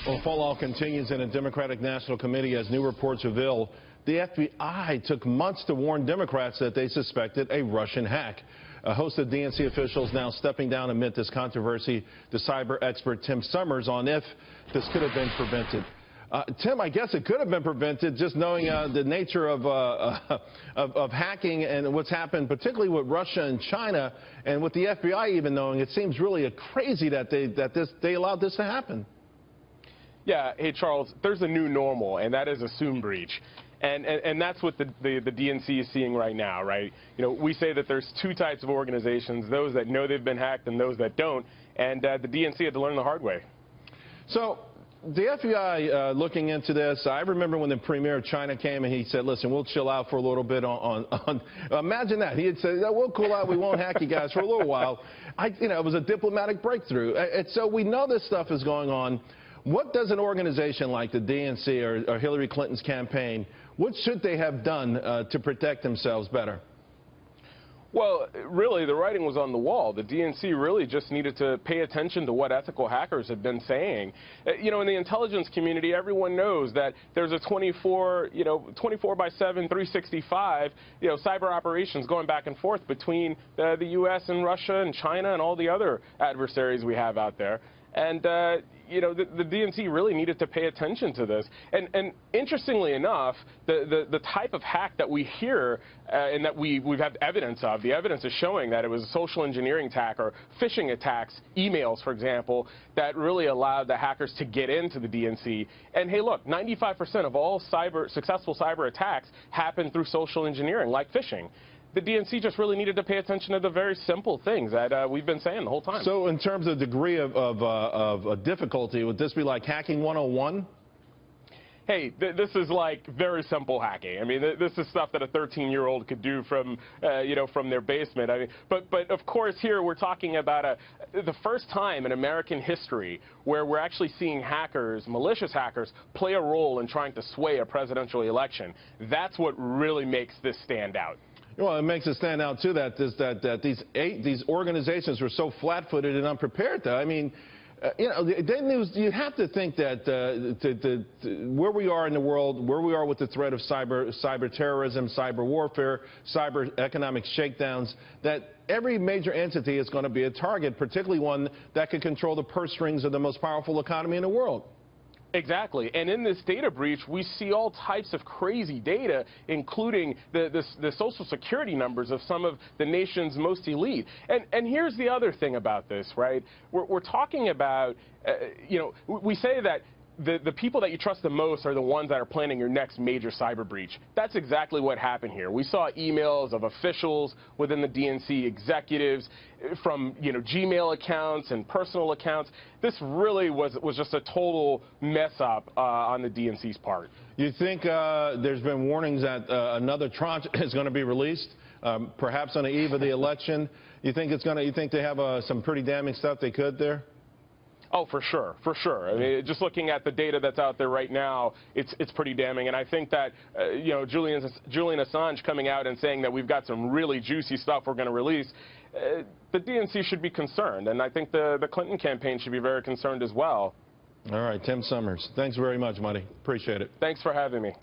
Well, fallout continues in a Democratic National Committee as new reports reveal the FBI took months to warn Democrats that they suspected a Russian hack. A host of DNC officials now stepping down amid this controversy. The cyber expert Tim Summers on if this could have been prevented. Tim, I guess it could have been prevented just knowing the nature of hacking and what's happened, particularly with Russia and China, and with the FBI even knowing. It seems really crazy that they allowed this to happen. Yeah, hey, Charles, there's a new normal, and that is assumed breach. And that's what the DNC is seeing right now, right? You know, we say that there's two types of organizations, those that know they've been hacked and those that don't, and the DNC had to learn the hard way. So the FBI looking into this, I remember when the premier of China came and he said, listen, we'll chill out for a little bit on imagine that. He had said, we'll cool out, we won't hack you guys for a little while. It was a diplomatic breakthrough. And so we know this stuff is going on. What does an organization like the DNC or Hillary Clinton's campaign, what should they have done to protect themselves better? Well, really, the writing was on the wall. The DNC really just needed to pay attention to what ethical hackers had been saying. You know, in the intelligence community, everyone knows that there's a 24 by 7, 365, cyber operations going back and forth between the U.S. and Russia and China and all the other adversaries we have out there. And, the DNC really needed to pay attention to this. And interestingly enough, the type of hack that we hear and that we've had evidence of, the evidence is showing that it was a social engineering attack or phishing attacks, emails, for example, that really allowed the hackers to get into the DNC. And, hey, look, 95% of all successful cyber attacks happen through social engineering, like phishing. The DNC just really needed to pay attention to the very simple things that we've been saying the whole time. So in terms of degree of difficulty, would this be like hacking 101? Hey, this is like very simple hacking. I mean, this is stuff that a 13-year-old could do from, from their basement. I mean, but of course, here we're talking about the first time in American history where we're actually seeing hackers, malicious hackers, play a role in trying to sway a presidential election. That's what really makes this stand out. Well, it makes it stand out, too, that these organizations were so flat-footed and unprepared, though. I mean, you have to think that where we are in the world, where we are with the threat of cyber terrorism, cyber warfare, cyber economic shakedowns, that every major entity is going to be a target, particularly one that can control the purse strings of the most powerful economy in the world. Exactly. And in this data breach, we see all types of crazy data, including the Social Security numbers of some of the nation's most elite. And here's the other thing about this, right? We're talking about, we say that the people that you trust the most are the ones that are planning your next major cyber breach. That's exactly what happened here. We saw emails of officials within the DNC, executives from Gmail accounts and personal accounts. This really was just a total mess up on the DNC's part. You think there's been warnings that another tranche is going to be released, perhaps on the eve of the election? You think they have some pretty damning stuff they could there? Oh, for sure, for sure. I mean, just looking at the data that's out there right now, it's pretty damning. And I think that, Julian Assange coming out and saying that we've got some really juicy stuff we're going to release, the DNC should be concerned. And I think the Clinton campaign should be very concerned as well. All right, Tim Summers. Thanks very much, buddy. Appreciate it. Thanks for having me.